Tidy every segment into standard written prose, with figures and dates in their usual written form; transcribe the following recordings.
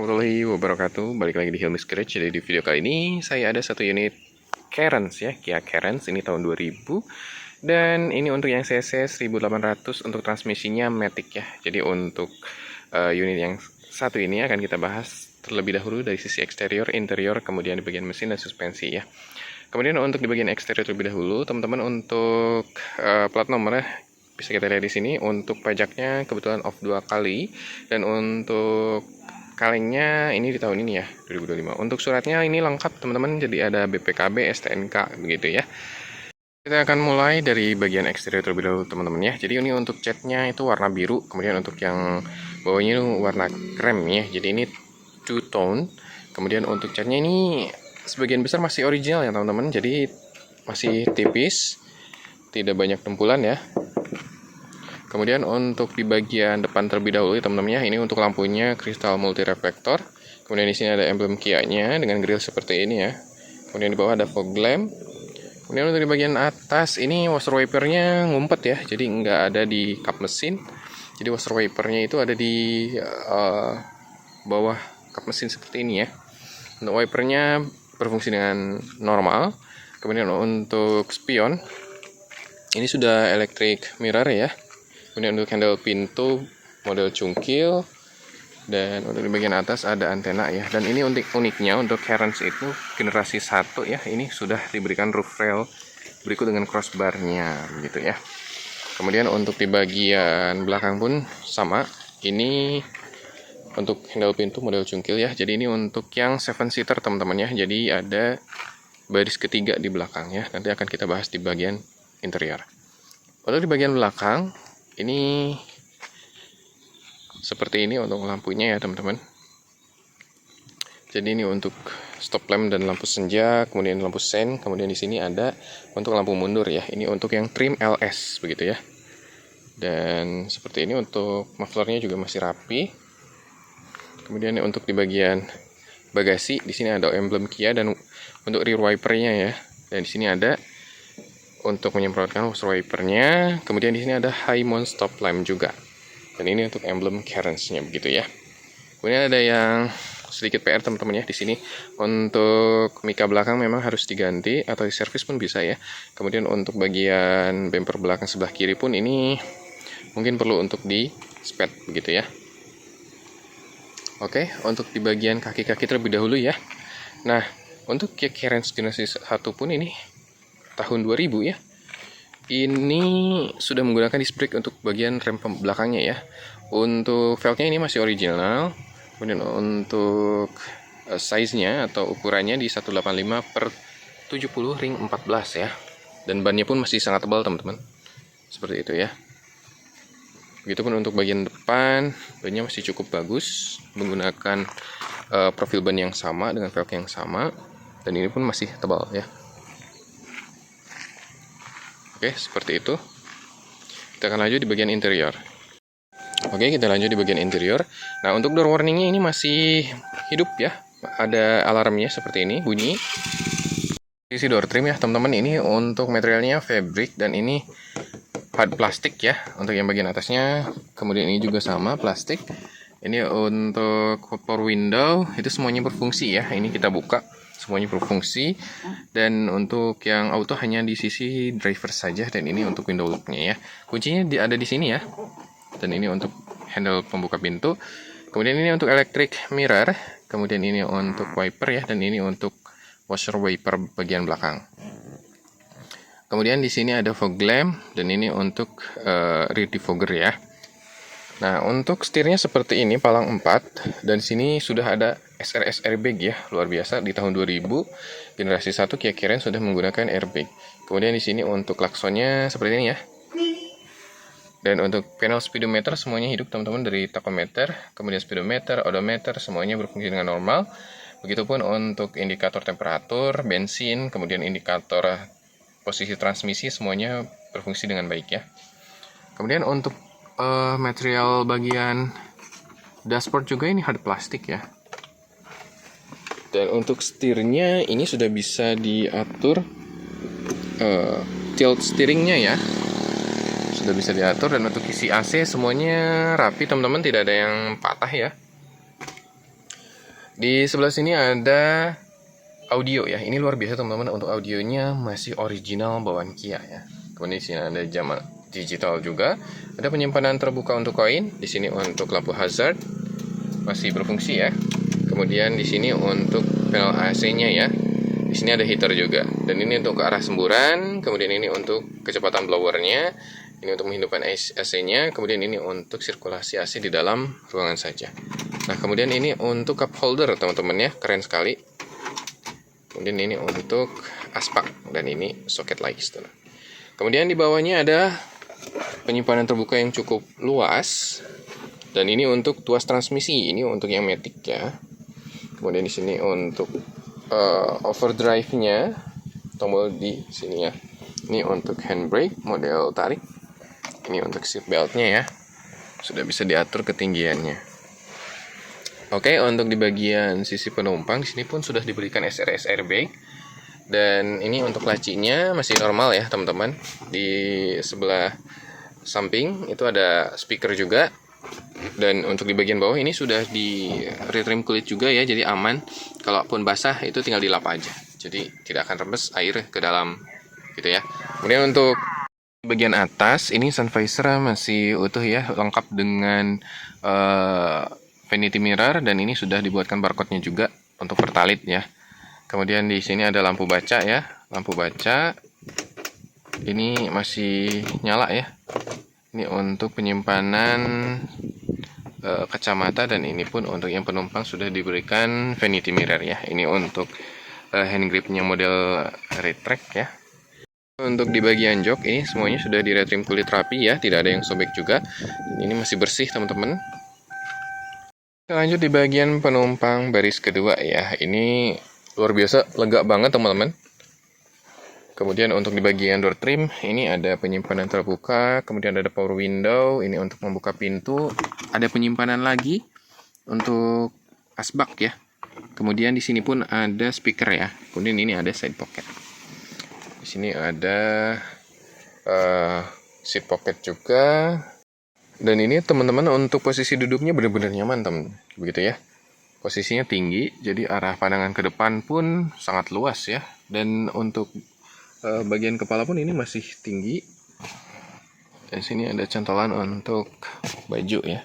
warahmatullahi wabarakatuh. Balik lagi di Hilmi's Garage. Jadi di video kali ini saya ada satu unit Carens ya, Kia Carens ini tahun 2000. Dan ini untuk yang CC 1800 untuk transmisinya Matic ya. Jadi untuk unit yang satu ini akan kita bahas terlebih dahulu dari sisi eksterior, interior, kemudian di bagian mesin dan suspensi ya. Kemudian untuk di bagian eksterior terlebih dahulu, teman-teman, untuk plat nomornya bisa kita lihat di sini. Untuk pajaknya kebetulan off 2 kali, dan untuk kalengnya ini di tahun ini ya, 2025. Untuk suratnya ini lengkap teman-teman, jadi ada BPKB, STNK begitu ya. Kita akan mulai dari bagian eksterior terlebih dahulu teman-teman ya. Jadi ini untuk catnya itu warna biru, kemudian untuk yang bawahnya itu warna krem ya. Jadi ini two tone. Kemudian untuk catnya ini sebagian besar masih original ya teman-teman, jadi masih tipis, tidak banyak tempulan ya. Kemudian untuk di bagian depan terlebih dahulu ya teman-teman ya, ini untuk lampunya kristal multi reflektor. Kemudian di sini ada emblem Kia-nya dengan grill seperti ini ya. Kemudian di bawah ada fog lamp. Kemudian untuk di bagian atas ini washer wipernya ngumpet ya, jadi nggak ada di kap mesin. Jadi washer wipernya itu ada di bawah kap mesin seperti ini ya. Untuk wipernya berfungsi dengan normal. Kemudian untuk spion ini sudah electric mirror ya. Kemudian untuk handle pintu model cungkil, dan untuk di bagian atas ada antena ya. Dan ini uniknya untuk Carens itu generasi 1 ya, ini sudah diberikan roof rail berikut dengan crossbarnya begitu ya. Kemudian untuk di bagian belakang pun sama, ini untuk handle pintu model cungkil ya. Jadi ini untuk yang 7 seater teman-teman ya. Jadi ada baris ketiga di belakang ya. Nanti akan kita bahas di bagian interior. Untuk di bagian belakang ini seperti ini untuk lampunya ya teman-teman. Jadi ini untuk stop lamp dan lampu senja, kemudian lampu sen, kemudian di sini ada untuk lampu mundur ya. Ini untuk yang trim LS begitu ya. Dan seperti ini untuk mufflernya juga masih rapi. Kemudian untuk di bagian bagasi di sini ada emblem Kia dan untuk rear wipernya ya. Dan di sini ada untuk menyemprotkan washer wipernya. Kemudian di sini ada high mount stop lamp juga. Dan ini untuk emblem Carens-nya begitu ya. Kemudian ada yang sedikit PR teman-teman ya di sini. Untuk mika belakang memang harus diganti atau diservis pun bisa ya. Kemudian untuk bagian bumper belakang sebelah kiri pun ini mungkin perlu untuk di spet begitu ya. Oke, untuk di bagian kaki-kaki terlebih dahulu ya. Nah, untuk Kia Carens generasi 1 pun ini tahun 2000 ya. Ini sudah menggunakan disc brake untuk bagian rem belakangnya ya. Untuk velgnya ini masih original. Kemudian untuk size-nya atau ukurannya di 185/70 ring 14 ya. Dan bannya pun masih sangat tebal teman-teman. Seperti itu ya. Begitupun untuk bagian depan, bannya masih cukup bagus, menggunakan profil ban yang sama dengan velg yang sama, dan ini pun masih tebal ya. Oke, seperti itu. Kita akan lanjut di bagian interior. Oke, kita lanjut di bagian interior. Nah, untuk door warningnya ini masih hidup ya. Ada alarmnya seperti ini, bunyi. Sisi door trim ya, teman-teman. Ini untuk materialnya fabric dan ini hard plastik ya. Untuk yang bagian atasnya, kemudian ini juga sama plastik. Ini untuk power window, itu semuanya berfungsi ya. Ini kita buka, semuanya berfungsi. Dan untuk yang auto hanya di sisi driver saja, dan ini untuk window lock-nya ya. Kuncinya ada di sini ya. Dan ini untuk handle pembuka pintu. Kemudian ini untuk electric mirror, kemudian ini untuk wiper ya, dan ini untuk washer wiper bagian belakang. Kemudian di sini ada fog lamp, dan ini untuk rear defogger ya. Nah, untuk setirnya seperti ini, palang 4, dan sini sudah ada SRS airbag ya, luar biasa. Di tahun 2000 generasi 1 Kia Carens sudah menggunakan airbag. Kemudian di sini untuk klaksonnya seperti ini ya. Dan untuk panel speedometer semuanya hidup teman-teman, dari tachometer, kemudian speedometer, odometer semuanya berfungsi dengan normal. Begitupun untuk indikator temperatur, bensin, kemudian indikator posisi transmisi semuanya berfungsi dengan baik ya. Kemudian untuk material bagian dashboard juga ini hard plastik ya. Dan untuk setirnya ini sudah bisa diatur tilt steeringnya ya. Sudah bisa diatur, dan untuk isi AC semuanya rapi teman-teman, tidak ada yang patah ya. Di sebelah sini ada audio ya. Ini luar biasa teman-teman, untuk audionya masih original bawaan Kia ya. Kemudian di sini ada jam digital juga. Ada penyimpanan terbuka untuk koin. Di sini untuk lampu hazard masih berfungsi ya. Kemudian di sini untuk panel AC-nya ya. Di sini ada heater juga. Dan ini untuk ke arah semburan. Kemudian ini untuk kecepatan blowernya. Ini untuk menghidupkan AC-nya. Kemudian ini untuk sirkulasi AC di dalam ruangan saja. Nah, kemudian ini untuk cup holder teman-teman ya. Keren sekali. Kemudian ini untuk aspak. Dan ini soket light. Kemudian di bawahnya ada penyimpanan terbuka yang cukup luas. Dan ini untuk tuas transmisi. Ini untuk yang matic ya. Kemudian di sini untuk overdrive-nya, tombol di sini ya. Ini untuk handbrake model tarik. Ini untuk seat belt-nya ya. Sudah bisa diatur ketinggiannya. Oke, untuk di bagian sisi penumpang di sini pun sudah diberikan SRS airbag. Dan ini untuk lacinya masih normal ya, teman-teman. Di sebelah samping itu ada speaker juga. Dan untuk di bagian bawah ini sudah di retrim kulit juga ya, jadi aman. Kalaupun basah itu tinggal dilap aja, jadi tidak akan rembes air ke dalam gitu ya. Kemudian untuk bagian atas ini sun visor masih utuh ya, lengkap dengan vanity mirror, dan ini sudah dibuatkan barcode-nya juga untuk Pertalite ya. Kemudian di sini ada lampu baca ya, lampu baca ini masih nyala ya. Ini untuk penyimpanan kacamata, dan ini pun untuk yang penumpang sudah diberikan vanity mirror ya. Ini untuk hand gripnya model retract ya. Untuk di bagian jok ini semuanya sudah di retrim kulit rapi ya, tidak ada yang sobek juga. Ini masih bersih teman-teman. Kita lanjut di bagian penumpang baris kedua ya. Ini luar biasa lega banget teman-teman. Kemudian untuk di bagian door trim ini ada penyimpanan terbuka, kemudian ada power window, ini untuk membuka pintu, ada penyimpanan lagi untuk asbak ya. Kemudian di sini pun ada speaker ya. Kemudian ini ada side pocket. Di sini ada seat pocket juga. Dan ini teman-teman untuk posisi duduknya benar-benar nyaman teman, begitu ya. Posisinya tinggi, jadi arah pandangan ke depan pun sangat luas ya. Dan untuk bagian kepala pun ini masih tinggi. Di sini ada cantolan untuk baju ya.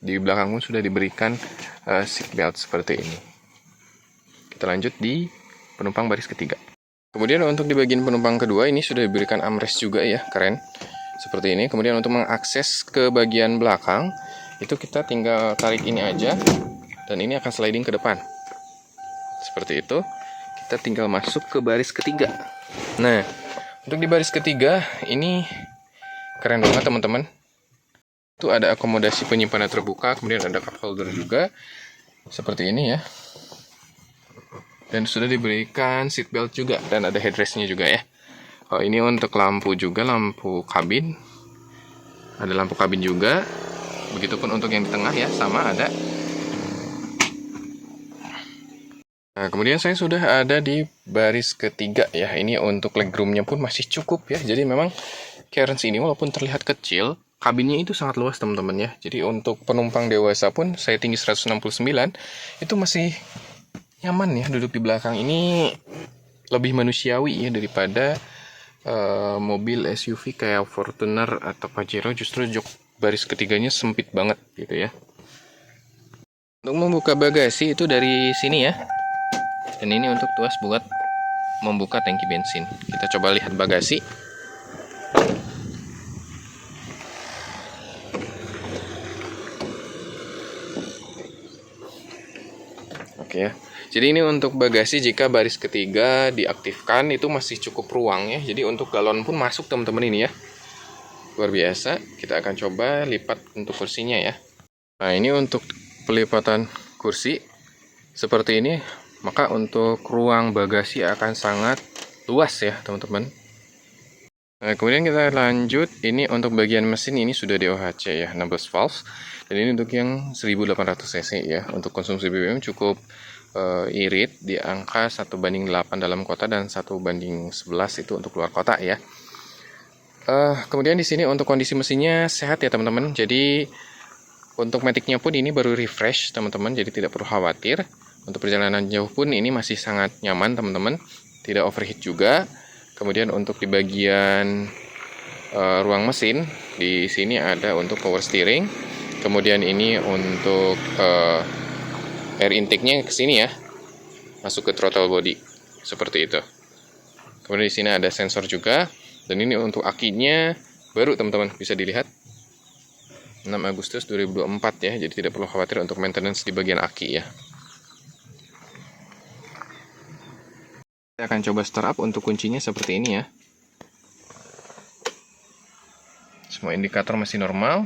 Di belakang pun sudah diberikan seat belt seperti ini. Kita lanjut di penumpang baris ketiga. Kemudian untuk di bagian penumpang kedua ini sudah diberikan armrest juga ya, keren. Seperti ini. Kemudian untuk mengakses ke bagian belakang itu kita tinggal tarik ini aja, dan ini akan sliding ke depan. Seperti itu. Kita tinggal masuk ke baris ketiga. Nah, untuk di baris ketiga ini keren banget teman-teman. Itu ada akomodasi penyimpanan terbuka, kemudian ada cup holder juga seperti ini ya. Dan sudah diberikan seat belt juga, dan ada headrestnya juga ya. Oh, ini untuk lampu juga, lampu kabin. Ada lampu kabin juga. Begitupun untuk yang di tengah ya, sama ada. Nah, kemudian saya sudah ada di baris ketiga ya. Ini untuk legroomnya pun masih cukup ya. Jadi memang Cairns ini walaupun terlihat kecil, kabinnya itu sangat luas teman-teman ya. Jadi untuk penumpang dewasa pun, saya tinggi 169, itu masih nyaman ya duduk di belakang. Ini lebih manusiawi ya daripada mobil SUV kayak Fortuner atau Pajero. Justru jok baris ketiganya sempit banget gitu ya. Untuk membuka bagasi itu dari sini ya. Dan ini untuk tuas buat membuka tangki bensin. Kita coba lihat bagasi. Oke ya. Jadi ini untuk bagasi jika baris ketiga diaktifkan itu masih cukup ruang ya. Jadi untuk galon pun masuk teman-teman ini ya. Luar biasa. Kita akan coba lipat untuk kursinya ya. Nah, ini untuk pelipatan kursi seperti ini. Maka untuk ruang bagasi akan sangat luas ya teman-teman. Nah, kemudian kita lanjut. Ini untuk bagian mesin ini sudah di OHC ya, 16 valve. Dan ini untuk yang 1800 cc ya. Untuk konsumsi BBM cukup irit di angka 1:8 dalam kota dan 1:11 itu untuk luar kota ya. Kemudian di sini untuk kondisi mesinnya sehat ya teman-teman. Jadi untuk maticnya pun ini baru refresh teman-teman, jadi tidak perlu khawatir. Untuk perjalanan jauh pun ini masih sangat nyaman teman-teman, tidak overheat juga. Kemudian untuk di bagian ruang mesin, di sini ada untuk power steering. Kemudian ini untuk air intake-nya ke sini ya, masuk ke throttle body seperti itu. Kemudian di sini ada sensor juga, dan ini untuk akinya baru teman-teman, bisa dilihat 6 Agustus 2024 ya, jadi tidak perlu khawatir untuk maintenance di bagian aki ya. Kita akan coba startup. Untuk kuncinya seperti ini ya. Semua indikator masih normal.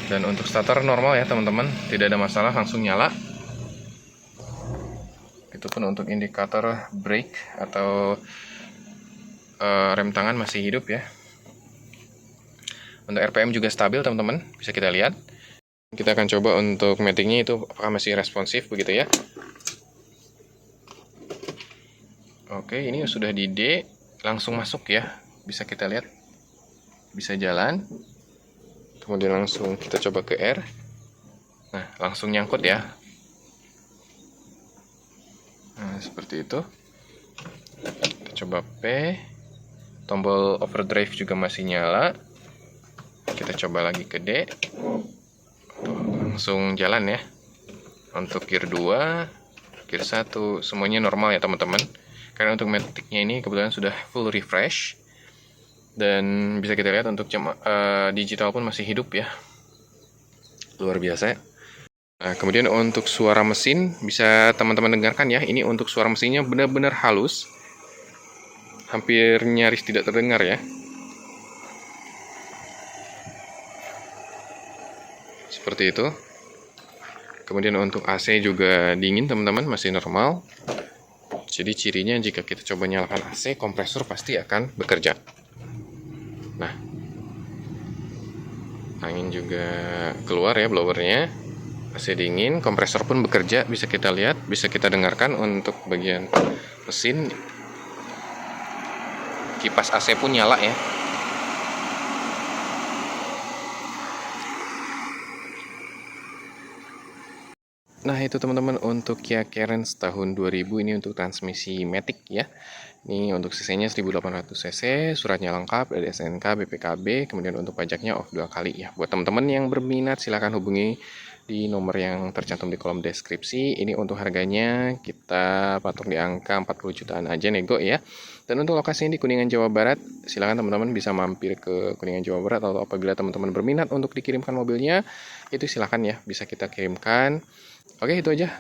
Dan untuk starter normal ya teman-teman, tidak ada masalah, langsung nyala. Itu pun untuk indikator brake atau rem tangan masih hidup ya. Untuk RPM juga stabil teman-teman, bisa kita lihat. Kita akan coba untuk maticnya itu apakah masih responsif begitu ya. Oke, ini sudah di D, langsung masuk ya, bisa kita lihat, bisa jalan. Kemudian langsung kita coba ke R, nah langsung nyangkut ya. Nah seperti itu. Kita coba P, tombol overdrive juga masih nyala. Kita coba lagi ke D, tuh, langsung jalan ya. Untuk gear 2, gear 1, semuanya normal ya teman-teman. Karena untuk matic-nya ini kebetulan sudah full refresh. Dan bisa kita lihat untuk digital pun masih hidup ya. Luar biasa. Nah, kemudian untuk suara mesin bisa teman-teman dengarkan ya. Ini untuk suara mesinnya benar-benar halus. Hampir nyaris tidak terdengar ya. Seperti itu. Kemudian untuk AC juga dingin teman-teman, masih normal. Jadi cirinya jika kita coba nyalakan AC, kompresor pasti akan bekerja. Nah, angin juga keluar ya blowernya, AC dingin, kompresor pun bekerja, bisa kita lihat, bisa kita dengarkan. Untuk bagian mesin, kipas AC pun nyala ya. Nah itu teman-teman untuk Kia Carens tahun 2000, ini untuk transmisi matic ya. Ini untuk cc-nya 1800 cc, suratnya lengkap dari SNK, BPKB, kemudian untuk pajaknya off 2 kali ya. Buat teman-teman yang berminat silahkan hubungi di nomor yang tercantum di kolom deskripsi. Ini untuk harganya kita patok di angka 40 jutaan aja nego ya. Dan untuk lokasinya di Kuningan, Jawa Barat, silakan teman-teman bisa mampir ke Kuningan, Jawa Barat, atau apabila teman-teman berminat untuk dikirimkan mobilnya, itu silakan ya, bisa kita kirimkan. Oke, itu aja.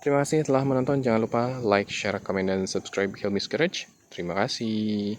Terima kasih telah menonton. Jangan lupa like, share, komen, dan subscribe Helmi's Garage. Terima kasih.